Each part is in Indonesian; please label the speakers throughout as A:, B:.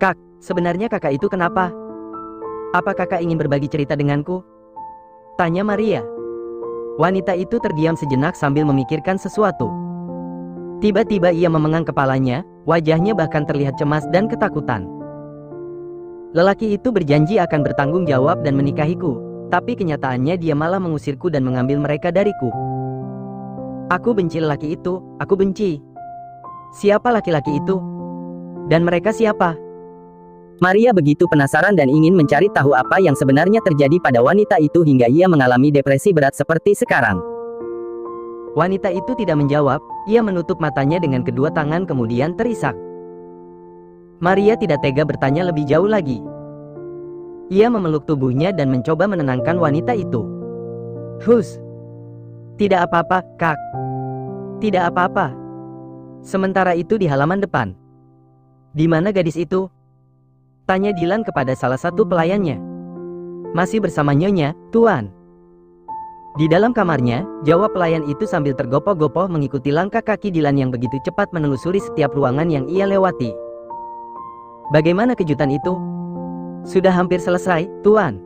A: Kak, sebenarnya kakak itu kenapa? Apa kakak ingin berbagi cerita denganku? Tanya Maria. Wanita itu terdiam sejenak sambil memikirkan sesuatu. Tiba-tiba ia memegang kepalanya, wajahnya bahkan terlihat cemas dan ketakutan. Lelaki itu berjanji akan bertanggung jawab dan menikahiku, tapi kenyataannya dia malah mengusirku dan mengambil mereka dariku. Aku benci lelaki itu, aku benci. Siapa laki-laki itu? Dan mereka siapa? Maria begitu penasaran dan ingin mencari tahu apa yang sebenarnya terjadi pada wanita itu hingga ia mengalami depresi berat seperti sekarang. Wanita itu tidak menjawab, ia menutup matanya dengan kedua tangan kemudian terisak. Maria tidak tega bertanya lebih jauh lagi. Ia memeluk tubuhnya dan mencoba menenangkan wanita itu. Hus. Tidak apa-apa, Kak. Tidak apa-apa. Sementara itu di halaman depan. Di mana gadis itu? Tanya Dylan kepada salah satu pelayannya. Masih bersama Nyonya, Tuan. Di dalam kamarnya, jawab pelayan itu sambil tergopoh-gopoh mengikuti langkah kaki Dylan yang begitu cepat menelusuri setiap ruangan yang ia lewati. Bagaimana kejutan itu? Sudah hampir selesai, Tuan.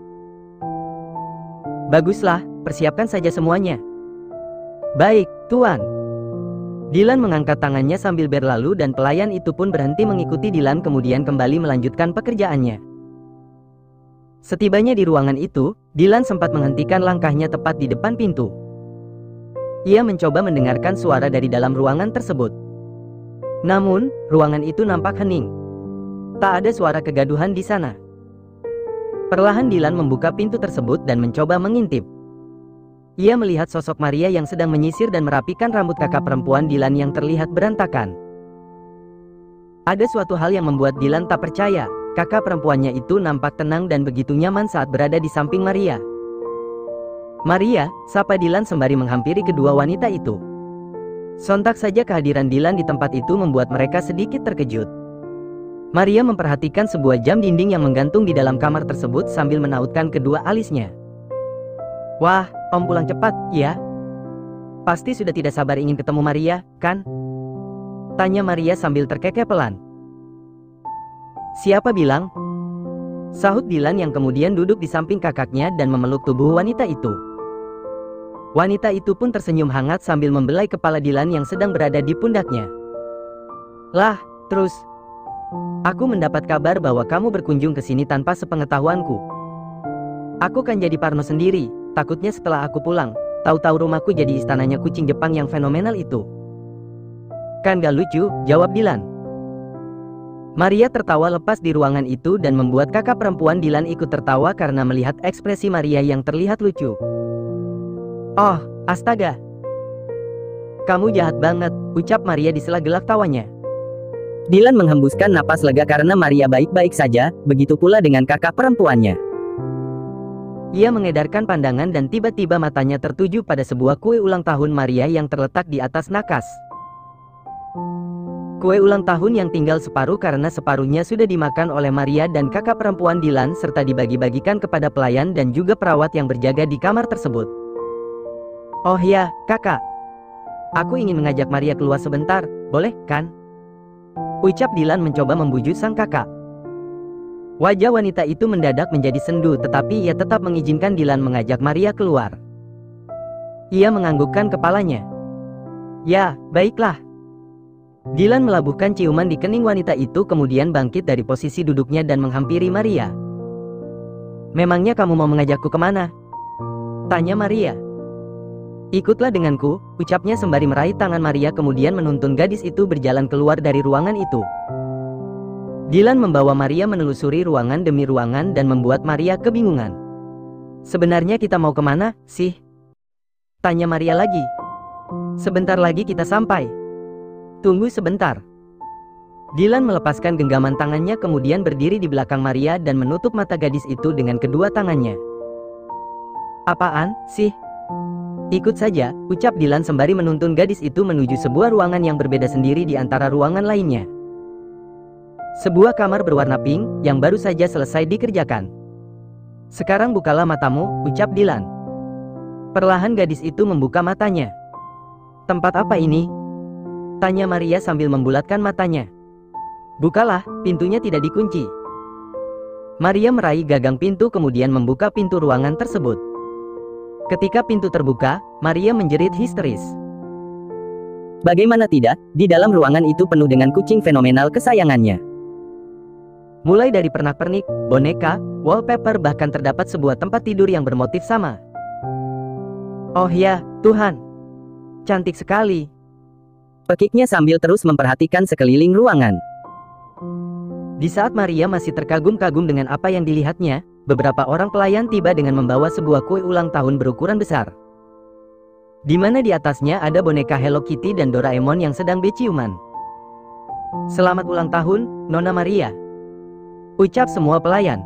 A: Baguslah, persiapkan saja semuanya. Baik, Tuan. Dylan mengangkat tangannya sambil berlalu dan pelayan itu pun berhenti mengikuti Dylan kemudian kembali melanjutkan pekerjaannya. Setibanya di ruangan itu, Dylan sempat menghentikan langkahnya tepat di depan pintu. Ia mencoba mendengarkan suara dari dalam ruangan tersebut. Namun, ruangan itu nampak hening. Tak ada suara kegaduhan di sana. Perlahan Dylan membuka pintu tersebut dan mencoba mengintip. Ia melihat sosok Maria yang sedang menyisir dan merapikan rambut kakak perempuan Dylan yang terlihat berantakan. Ada suatu hal yang membuat Dylan tak percaya. Kakak perempuannya itu nampak tenang dan begitu nyaman saat berada di samping Maria. Maria, sapa Dylan sembari menghampiri kedua wanita itu. Sontak saja kehadiran Dylan di tempat itu membuat mereka sedikit terkejut. Maria memperhatikan sebuah jam dinding yang menggantung di dalam kamar tersebut sambil menautkan kedua alisnya. Wah, Om pulang cepat, ya? Pasti sudah tidak sabar ingin ketemu Maria, kan? Tanya Maria sambil terkekeh pelan. Siapa bilang? Sahut Dylan yang kemudian duduk di samping kakaknya dan memeluk tubuh wanita itu. Wanita itu pun tersenyum hangat sambil membelai kepala Dylan yang sedang berada di pundaknya. Lah, terus? Aku mendapat kabar bahwa kamu berkunjung ke sini tanpa sepengetahuanku. Aku kan jadi parno sendiri. Takutnya setelah aku pulang, tahu-tahu rumahku jadi istananya kucing Jepang yang fenomenal itu. Kan gak lucu, jawab Dylan. Maria tertawa lepas di ruangan itu dan membuat kakak perempuan Dylan ikut tertawa karena melihat ekspresi Maria yang terlihat lucu. Oh, astaga. Kamu jahat banget, ucap Maria di sela-gelak tawanya. Dylan menghembuskan napas lega karena Maria baik-baik saja, begitu pula dengan kakak perempuannya. Ia mengedarkan pandangan dan tiba-tiba matanya tertuju pada sebuah kue ulang tahun Maria yang terletak di atas nakas. Kue ulang tahun yang tinggal separuh karena separuhnya sudah dimakan oleh Maria dan kakak perempuan Dylan serta dibagi-bagikan kepada pelayan dan juga perawat yang berjaga di kamar tersebut. Oh ya, kakak. Aku ingin mengajak Maria keluar sebentar, boleh kan? Ucap Dylan mencoba membujuk sang kakak. Wajah wanita itu mendadak menjadi sendu tetapi ia tetap mengizinkan Dylan mengajak Maria keluar. Ia menganggukkan kepalanya. Ya, baiklah. Dylan melabuhkan ciuman di kening wanita itu kemudian bangkit dari posisi duduknya dan menghampiri Maria. Memangnya kamu mau mengajakku kemana? Tanya Maria. Ikutlah denganku, ucapnya sembari meraih tangan Maria kemudian menuntun gadis itu berjalan keluar dari ruangan itu. Dylan membawa Maria menelusuri ruangan demi ruangan dan membuat Maria kebingungan. Sebenarnya kita mau kemana, sih? Tanya Maria lagi. Sebentar lagi kita sampai. Tunggu sebentar. Dylan melepaskan genggaman tangannya kemudian berdiri di belakang Maria dan menutup mata gadis itu dengan kedua tangannya. Apaan, sih? Ikut saja, ucap Dylan sembari menuntun gadis itu menuju sebuah ruangan yang berbeda sendiri di antara ruangan lainnya. Sebuah kamar berwarna pink, yang baru saja selesai dikerjakan. Sekarang bukalah matamu, ucap Dylan. Perlahan gadis itu membuka matanya. Tempat apa ini? Tanya Maria sambil membulatkan matanya. Bukalah, pintunya tidak dikunci. Maria meraih gagang pintu kemudian membuka pintu ruangan tersebut. Ketika pintu terbuka, Maria menjerit histeris. Bagaimana tidak, di dalam ruangan itu penuh dengan kucing fenomenal kesayangannya. Mulai dari pernak-pernik, boneka, wallpaper bahkan terdapat sebuah tempat tidur yang bermotif sama. Oh ya, Tuhan. Cantik sekali. Pekiknya sambil terus memperhatikan sekeliling ruangan. Di saat Maria masih terkagum-kagum dengan apa yang dilihatnya, beberapa orang pelayan tiba dengan membawa sebuah kue ulang tahun berukuran besar. Di mana di atasnya ada boneka Hello Kitty dan Doraemon yang sedang berciuman. Selamat ulang tahun, Nona Maria. Ucap semua pelayan.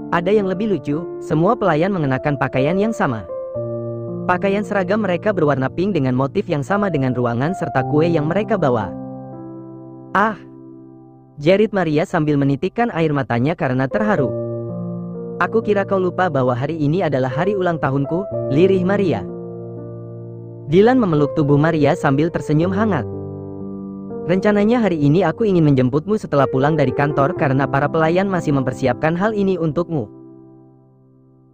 A: Ada yang lebih lucu, semua pelayan mengenakan pakaian yang sama. Pakaian seragam mereka berwarna pink dengan motif yang sama dengan ruangan serta kue yang mereka bawa. Ah! Jerit Maria sambil menitikkan air matanya karena terharu. Aku kira kau lupa bahwa hari ini adalah hari ulang tahunku, lirih Maria. Dylan memeluk tubuh Maria sambil tersenyum hangat. Rencananya hari ini aku ingin menjemputmu setelah pulang dari kantor karena para pelayan masih mempersiapkan hal ini untukmu.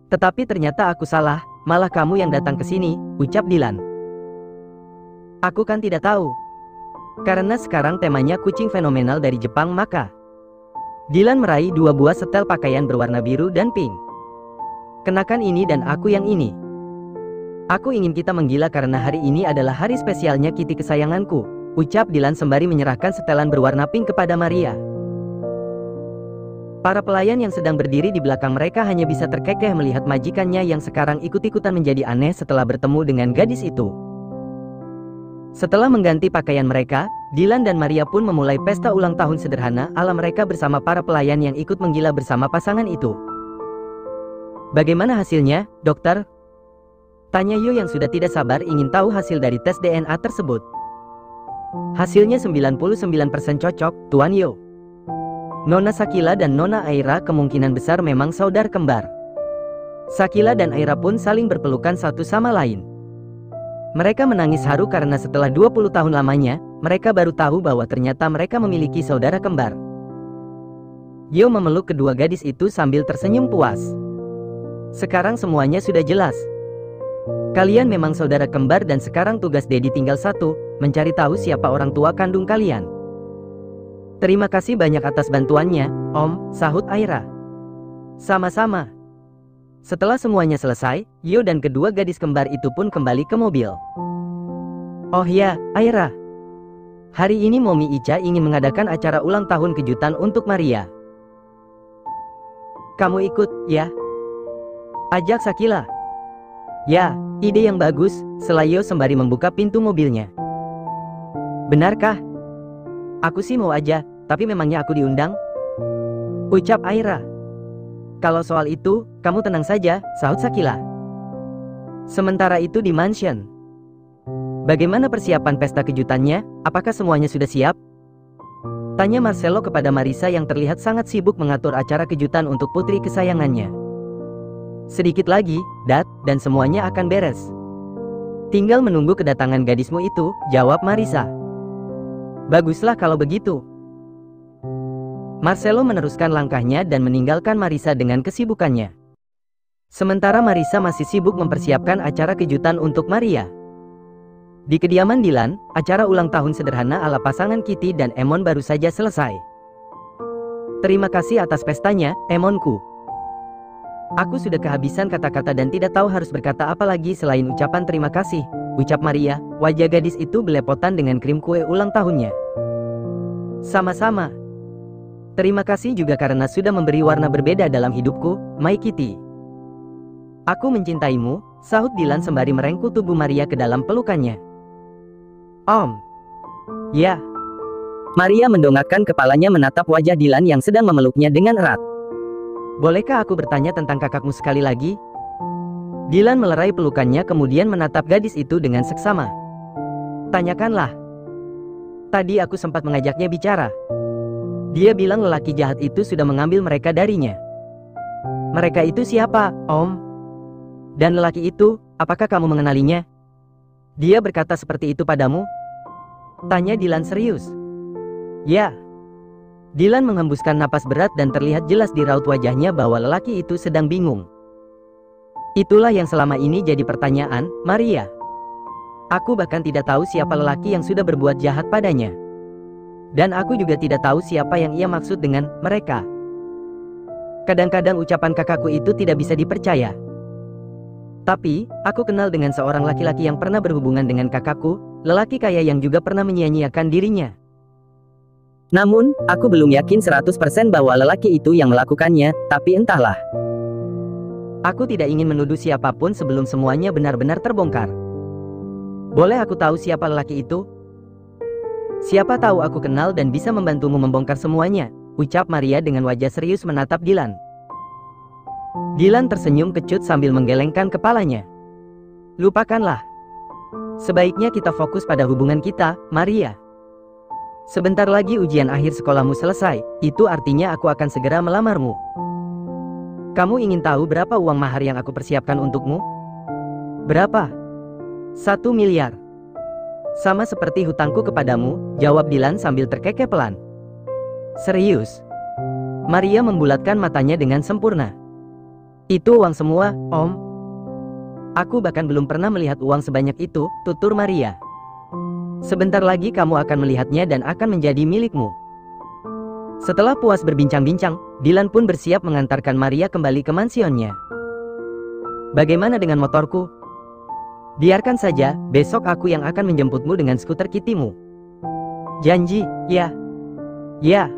A: Tetapi ternyata aku salah, malah kamu yang datang ke sini, ucap Dylan. Aku kan tidak tahu. Karena sekarang temanya kucing fenomenal dari Jepang maka. Dylan meraih 2 buah setel pakaian berwarna biru dan pink. Kenakan ini dan aku yang ini. Aku ingin kita menggila karena hari ini adalah hari spesialnya Kitty kesayanganku, ucap Dylan sembari menyerahkan setelan berwarna pink kepada Maria. Para pelayan yang sedang berdiri di belakang mereka hanya bisa terkekeh melihat majikannya yang sekarang ikut-ikutan menjadi aneh setelah bertemu dengan gadis itu. Setelah mengganti pakaian mereka, Dylan dan Maria pun memulai pesta ulang tahun sederhana ala mereka bersama para pelayan yang ikut menggila bersama pasangan itu. Bagaimana hasilnya, dokter? Tanya Yo yang sudah tidak sabar ingin tahu hasil dari tes DNA tersebut. Hasilnya 99% cocok, Tuan Yo. Nona Sakila dan Nona Aira kemungkinan besar memang saudara kembar. Sakila dan Aira pun saling berpelukan satu sama lain. Mereka menangis haru karena setelah 20 tahun lamanya, mereka baru tahu bahwa ternyata mereka memiliki saudara kembar. Yo memeluk kedua gadis itu sambil tersenyum puas. Sekarang semuanya sudah jelas. Kalian memang saudara kembar dan sekarang tugas Dedi tinggal satu, mencari tahu siapa orang tua kandung kalian. Terima kasih banyak atas bantuannya, Om, sahut Aira. Sama-sama. Setelah semuanya selesai, Yo dan kedua gadis kembar itu pun kembali ke mobil. Oh ya, Aira. Hari ini Momi Ica ingin mengadakan acara ulang tahun kejutan untuk Maria. Kamu ikut, ya? Ajak Sakila. Ya, ide yang bagus, sela Yo sembari membuka pintu mobilnya. Benarkah? Aku sih mau aja, tapi memangnya aku diundang? Ucap Aira. Kalau soal itu, kamu tenang saja, sahut Sakila. Sementara itu di mansion. Bagaimana persiapan pesta kejutannya? Apakah semuanya sudah siap? Tanya Marcelo kepada Marisa yang terlihat sangat sibuk mengatur acara kejutan untuk putri kesayangannya. Sedikit lagi, Dat, dan semuanya akan beres. Tinggal menunggu kedatangan gadismu itu, jawab Marisa. Baguslah kalau begitu. Marcelo meneruskan langkahnya dan meninggalkan Marisa dengan kesibukannya. Sementara Marisa masih sibuk mempersiapkan acara kejutan untuk Maria. Di kediaman Dylan, acara ulang tahun sederhana ala pasangan Kitty dan Emon baru saja selesai. Terima kasih atas pestanya, Emonku. Aku sudah kehabisan kata-kata dan tidak tahu harus berkata apa lagi selain ucapan terima kasih, ucap Maria. Wajah gadis itu belepotan dengan krim kue ulang tahunnya. Sama-sama. Terima kasih juga karena sudah memberi warna berbeda dalam hidupku, My Kitty. Aku mencintaimu, sahut Dylan sembari merengkuh tubuh Maria ke dalam pelukannya. Om. Ya. Maria mendongakkan kepalanya menatap wajah Dylan yang sedang memeluknya dengan erat. Bolehkah aku bertanya tentang kakakmu sekali lagi? Dylan melerai pelukannya kemudian menatap gadis itu dengan seksama. Tanyakanlah. Tadi aku sempat mengajaknya bicara. Dia bilang lelaki jahat itu sudah mengambil mereka darinya. Mereka itu siapa, Om? Dan lelaki itu, apakah kamu mengenalinya? Dia berkata seperti itu padamu? Tanya Dylan serius. Ya. Dylan menghembuskan napas berat dan terlihat jelas di raut wajahnya bahwa lelaki itu sedang bingung. Itulah yang selama ini jadi pertanyaan, Maria. Aku bahkan tidak tahu siapa lelaki yang sudah berbuat jahat padanya. Dan aku juga tidak tahu siapa yang ia maksud dengan mereka. Kadang-kadang ucapan kakakku itu tidak bisa dipercaya. Tapi, aku kenal dengan seorang laki-laki yang pernah berhubungan dengan kakakku, lelaki kaya yang juga pernah menyia-nyiakan dirinya. Namun, aku belum yakin 100% bahwa lelaki itu yang melakukannya, tapi entahlah. Aku tidak ingin menuduh siapapun sebelum semuanya benar-benar terbongkar. Boleh aku tahu siapa lelaki itu? Siapa tahu aku kenal dan bisa membantumu membongkar semuanya, ucap Maria dengan wajah serius menatap Dylan. Dylan tersenyum kecut sambil menggelengkan kepalanya. Lupakanlah. Sebaiknya kita fokus pada hubungan kita, Maria. Sebentar lagi ujian akhir sekolahmu selesai, itu artinya aku akan segera melamarmu. Kamu ingin tahu berapa uang mahar yang aku persiapkan untukmu? Berapa? 1 miliar. Sama seperti hutangku kepadamu, jawab Dylan sambil terkekeh pelan. Serius? Maria membulatkan matanya dengan sempurna. Itu uang semua, Om. Aku bahkan belum pernah melihat uang sebanyak itu, tutur Maria. Sebentar lagi kamu akan melihatnya dan akan menjadi milikmu. Setelah puas berbincang-bincang, Dylan pun bersiap mengantarkan Maria kembali ke mansionnya. Bagaimana dengan motorku? Biarkan saja, besok aku yang akan menjemputmu dengan skuter Kittymu. Janji, ya. Ya.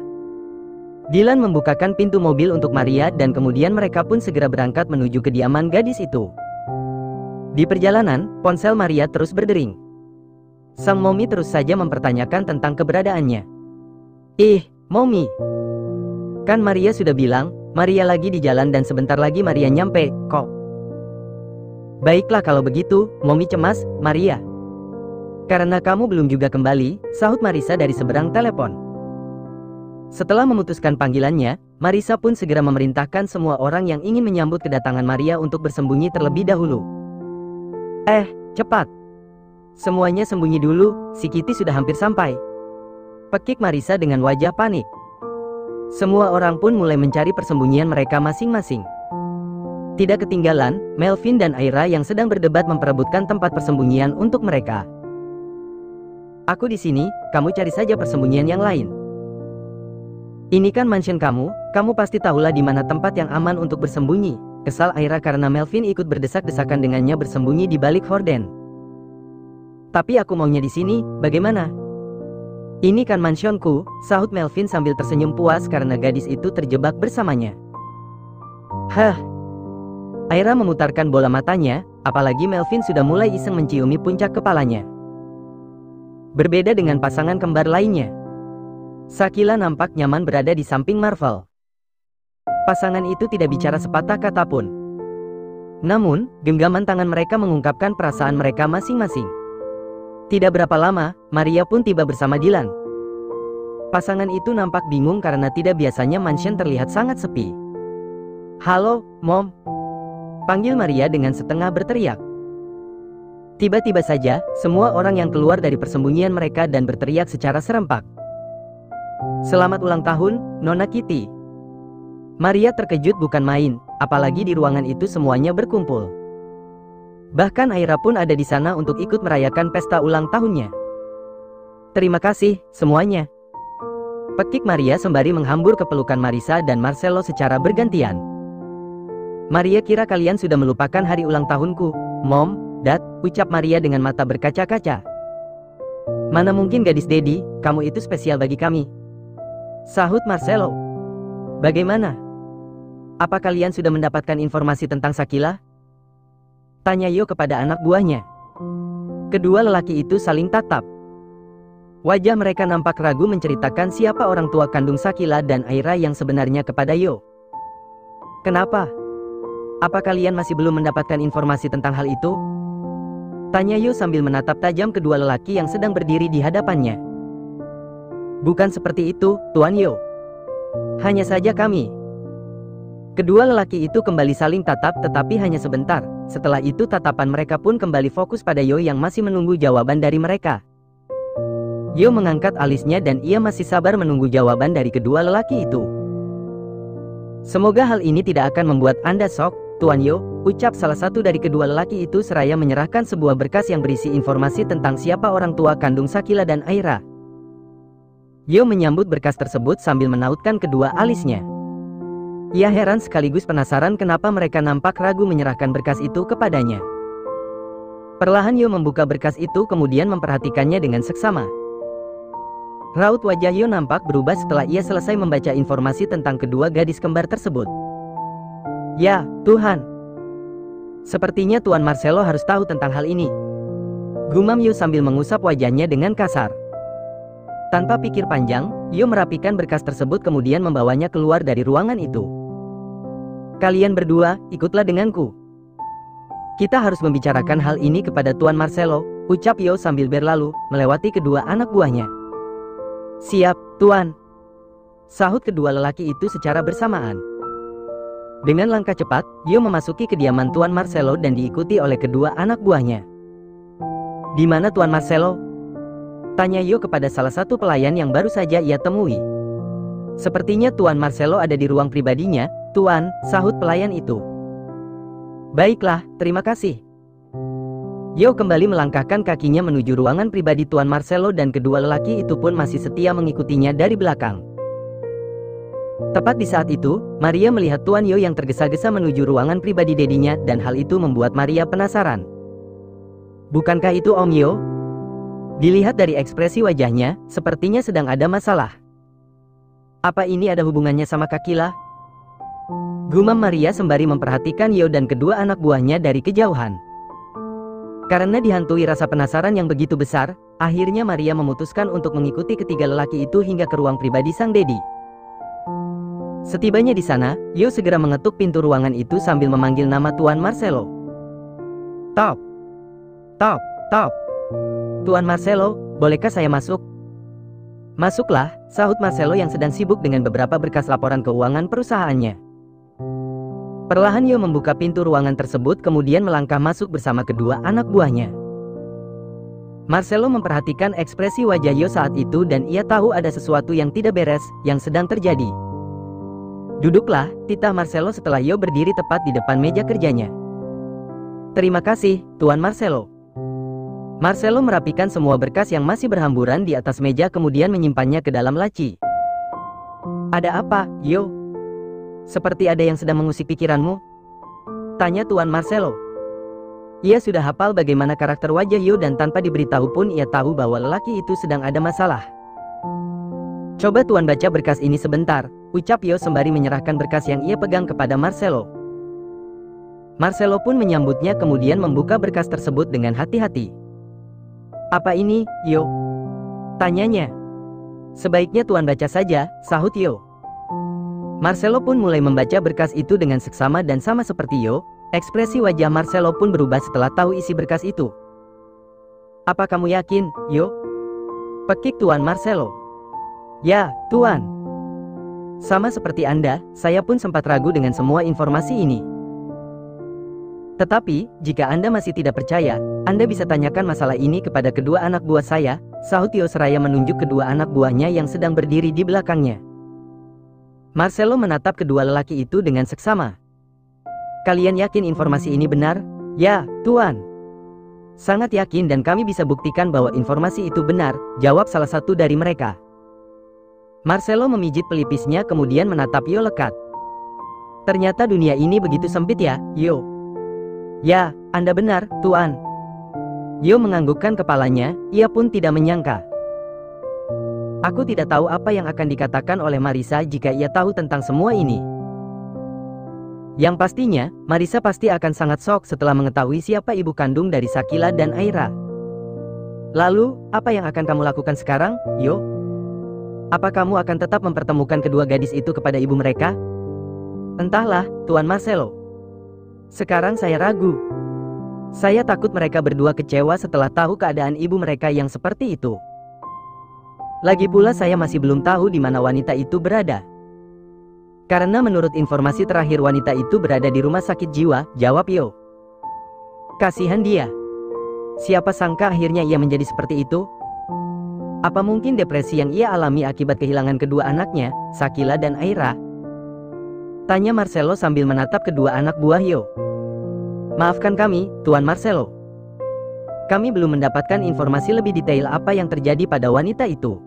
A: Dylan membukakan pintu mobil untuk Maria dan kemudian mereka pun segera berangkat menuju kediaman gadis itu. Di perjalanan, ponsel Maria terus berdering. Sang Momi terus saja mempertanyakan tentang keberadaannya. Momi. Kan Maria sudah bilang, Maria lagi di jalan dan sebentar lagi Maria nyampe, kok. Baiklah kalau begitu, Momi cemas, Maria. Karena kamu belum juga kembali, sahut Marisa dari seberang telepon. Setelah memutuskan panggilannya, Marisa pun segera memerintahkan semua orang yang ingin menyambut kedatangan Maria untuk bersembunyi terlebih dahulu. Cepat. Semuanya sembunyi dulu, si Kitty sudah hampir sampai. Pekik Marisa dengan wajah panik. Semua orang pun mulai mencari persembunyian mereka masing-masing. Tidak ketinggalan, Melvin dan Aira yang sedang berdebat memperebutkan tempat persembunyian untuk mereka. Aku di sini, kamu cari saja persembunyian yang lain. Ini kan mansion kamu pasti tahulah di mana tempat yang aman untuk bersembunyi. Kesal Aira karena Melvin ikut berdesak-desakan dengannya bersembunyi di balik horden. Tapi aku maunya di sini, bagaimana? Ini kan mansionku, sahut Melvin sambil tersenyum puas karena gadis itu terjebak bersamanya. Aira memutarkan bola matanya, apalagi Melvin sudah mulai iseng menciumi puncak kepalanya. Berbeda dengan pasangan kembar lainnya. Shakila nampak nyaman berada di samping Marvel. Pasangan itu tidak bicara sepatah kata pun. Namun, genggaman tangan mereka mengungkapkan perasaan mereka masing-masing. Tidak berapa lama, Maria pun tiba bersama Dylan. Pasangan itu nampak bingung karena tidak biasanya mansion terlihat sangat sepi. Halo, Mom. Panggil Maria dengan setengah berteriak. Tiba-tiba saja, semua orang yang keluar dari persembunyian mereka dan berteriak secara serempak. Selamat ulang tahun, Nona Kitty. Maria terkejut bukan main, apalagi di ruangan itu semuanya berkumpul. Bahkan Aira pun ada di sana untuk ikut merayakan pesta ulang tahunnya. Terima kasih, semuanya. Pekik Maria sembari menghambur ke pelukan Marisa dan Marcelo secara bergantian. Maria kira kalian sudah melupakan hari ulang tahunku, Mom, Dad, ucap Maria dengan mata berkaca-kaca. Mana mungkin gadis Daddy, kamu itu spesial bagi kami. Sahut Marcelo. Bagaimana? Apa kalian sudah mendapatkan informasi tentang Shakila? Tanya Yo kepada anak buahnya. Kedua lelaki itu saling tatap. Wajah mereka nampak ragu menceritakan siapa orang tua kandung Shakila dan Aira yang sebenarnya kepada Yo. Kenapa? Apa kalian masih belum mendapatkan informasi tentang hal itu? Tanya Yo sambil menatap tajam kedua lelaki yang sedang berdiri di hadapannya. Bukan seperti itu, Tuan Yo. Hanya saja kami. Kedua lelaki itu kembali saling tatap tetapi hanya sebentar. Setelah itu tatapan mereka pun kembali fokus pada Yo yang masih menunggu jawaban dari mereka. Yo mengangkat alisnya dan ia masih sabar menunggu jawaban dari kedua lelaki itu. Semoga hal ini tidak akan membuat Anda shock, Tuan Yo, ucap salah satu dari kedua lelaki itu seraya menyerahkan sebuah berkas yang berisi informasi tentang siapa orang tua kandung Shakila dan Aira. Yo menyambut berkas tersebut sambil menautkan kedua alisnya. Ia heran sekaligus penasaran kenapa mereka nampak ragu menyerahkan berkas itu kepadanya. Perlahan Yo membuka berkas itu kemudian memperhatikannya dengan seksama. Raut wajah Yo nampak berubah setelah ia selesai membaca informasi tentang kedua gadis kembar tersebut. Ya, Tuhan. Sepertinya Tuan Marcelo harus tahu tentang hal ini. Gumam Yo sambil mengusap wajahnya dengan kasar. Tanpa pikir panjang, Yo merapikan berkas tersebut kemudian membawanya keluar dari ruangan itu. Kalian berdua, ikutlah denganku. Kita harus membicarakan hal ini kepada Tuan Marcelo, ucap Yo sambil berlalu, melewati kedua anak buahnya. Siap, Tuan. Sahut kedua lelaki itu secara bersamaan. Dengan langkah cepat, Yo memasuki kediaman Tuan Marcelo dan diikuti oleh kedua anak buahnya. Di mana Tuan Marcelo? Tanya Yo kepada salah satu pelayan yang baru saja ia temui. Sepertinya Tuan Marcelo ada di ruang pribadinya, Tuan, sahut pelayan itu. Baiklah, terima kasih. Yo kembali melangkahkan kakinya menuju ruangan pribadi Tuan Marcelo dan kedua lelaki itu pun masih setia mengikutinya dari belakang. Tepat di saat itu, Maria melihat Tuan Yo yang tergesa-gesa menuju ruangan pribadi dedinya dan hal itu membuat Maria penasaran. Bukankah itu Om Yo? Dilihat dari ekspresi wajahnya, sepertinya sedang ada masalah. Apa ini ada hubungannya sama Kakila? Gumam Maria sembari memperhatikan Yo dan kedua anak buahnya dari kejauhan. Karena dihantui rasa penasaran yang begitu besar, akhirnya Maria memutuskan untuk mengikuti ketiga lelaki itu hingga ke ruang pribadi sang dedi. Setibanya di sana, Yo segera mengetuk pintu ruangan itu sambil memanggil nama Tuan Marcelo. Tok! Tok! Tok! Tuan Marcelo, bolehkah saya masuk? Masuklah, sahut Marcelo yang sedang sibuk dengan beberapa berkas laporan keuangan perusahaannya. Perlahan Yo membuka pintu ruangan tersebut kemudian melangkah masuk bersama kedua anak buahnya. Marcelo memperhatikan ekspresi wajah Yo saat itu dan ia tahu ada sesuatu yang tidak beres yang sedang terjadi. Duduklah, titah Marcelo setelah Yo berdiri tepat di depan meja kerjanya. Terima kasih, Tuan Marcelo. Marcelo merapikan semua berkas yang masih berhamburan di atas meja kemudian menyimpannya ke dalam laci. Ada apa, Yo? Seperti ada yang sedang mengusik pikiranmu? Tanya Tuan Marcelo. Ia sudah hafal bagaimana karakter wajah Yo dan tanpa diberitahu pun ia tahu bahwa lelaki itu sedang ada masalah. Coba Tuan baca berkas ini sebentar, ucap Yo sembari menyerahkan berkas yang ia pegang kepada Marcelo. Marcelo pun menyambutnya kemudian membuka berkas tersebut dengan hati-hati. Apa ini, Yo? Tanyanya. Sebaiknya Tuan baca saja, sahut Yo. Marcelo pun mulai membaca berkas itu dengan seksama dan sama seperti Yo, ekspresi wajah Marcelo pun berubah setelah tahu isi berkas itu. Apa kamu yakin, Yo? Pekik Tuan Marcelo. Ya, Tuan. Sama seperti Anda, saya pun sempat ragu dengan semua informasi ini. Tetapi, jika Anda masih tidak percaya, Anda bisa tanyakan masalah ini kepada kedua anak buah saya, sahut Yo seraya menunjuk kedua anak buahnya yang sedang berdiri di belakangnya. Marcelo menatap kedua lelaki itu dengan seksama. Kalian yakin informasi ini benar? Ya, Tuan. Sangat yakin dan kami bisa buktikan bahwa informasi itu benar, jawab salah satu dari mereka. Marcelo memijit pelipisnya kemudian menatap Yo lekat. Ternyata dunia ini begitu sempit ya, Yo. Ya, Anda benar, Tuan. Yo menganggukkan kepalanya, ia pun tidak menyangka. Aku tidak tahu apa yang akan dikatakan oleh Marisa jika ia tahu tentang semua ini. Yang pastinya, Marisa pasti akan sangat shock setelah mengetahui siapa ibu kandung dari Shakila dan Aira. Lalu, apa yang akan kamu lakukan sekarang, Yo? Apa kamu akan tetap mempertemukan kedua gadis itu kepada ibu mereka? Entahlah, Tuan Marcelo. Sekarang saya ragu. Saya takut mereka berdua kecewa setelah tahu keadaan ibu mereka yang seperti itu. Lagi pula saya masih belum tahu di mana wanita itu berada. Karena menurut informasi terakhir wanita itu berada di rumah sakit jiwa, jawab Yo. Kasihan dia. Siapa sangka akhirnya ia menjadi seperti itu? Apa mungkin depresi yang ia alami akibat kehilangan kedua anaknya, Sakila dan Aira? Tanya Marcelo sambil menatap kedua anak buah Hyo. Maafkan kami, Tuan Marcelo. Kami belum mendapatkan informasi lebih detail apa yang terjadi pada wanita itu.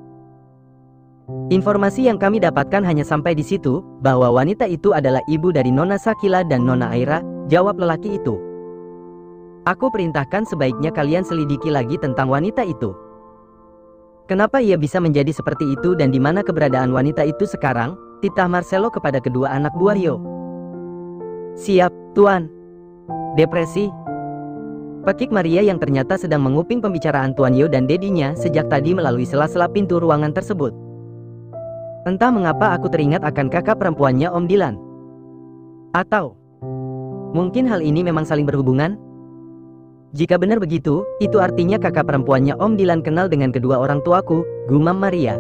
A: Informasi yang kami dapatkan hanya sampai di situ, bahwa wanita itu adalah ibu dari Nona Sakila dan Nona Aira, jawab lelaki itu. Aku perintahkan sebaiknya kalian selidiki lagi tentang wanita itu. Kenapa ia bisa menjadi seperti itu dan di mana keberadaan wanita itu sekarang? Titah Marcelo kepada kedua anak buah Hyo. Siap, Tuan. Depresi. Pekik Maria yang ternyata sedang menguping pembicaraan Tuan Hyo dan dedinya sejak tadi melalui sela-sela pintu ruangan tersebut. Entah mengapa aku teringat akan kakak perempuannya Om Dilan. Atau mungkin hal ini memang saling berhubungan? Jika benar begitu, itu artinya kakak perempuannya Om Dilan kenal dengan kedua orang tuaku, gumam Maria.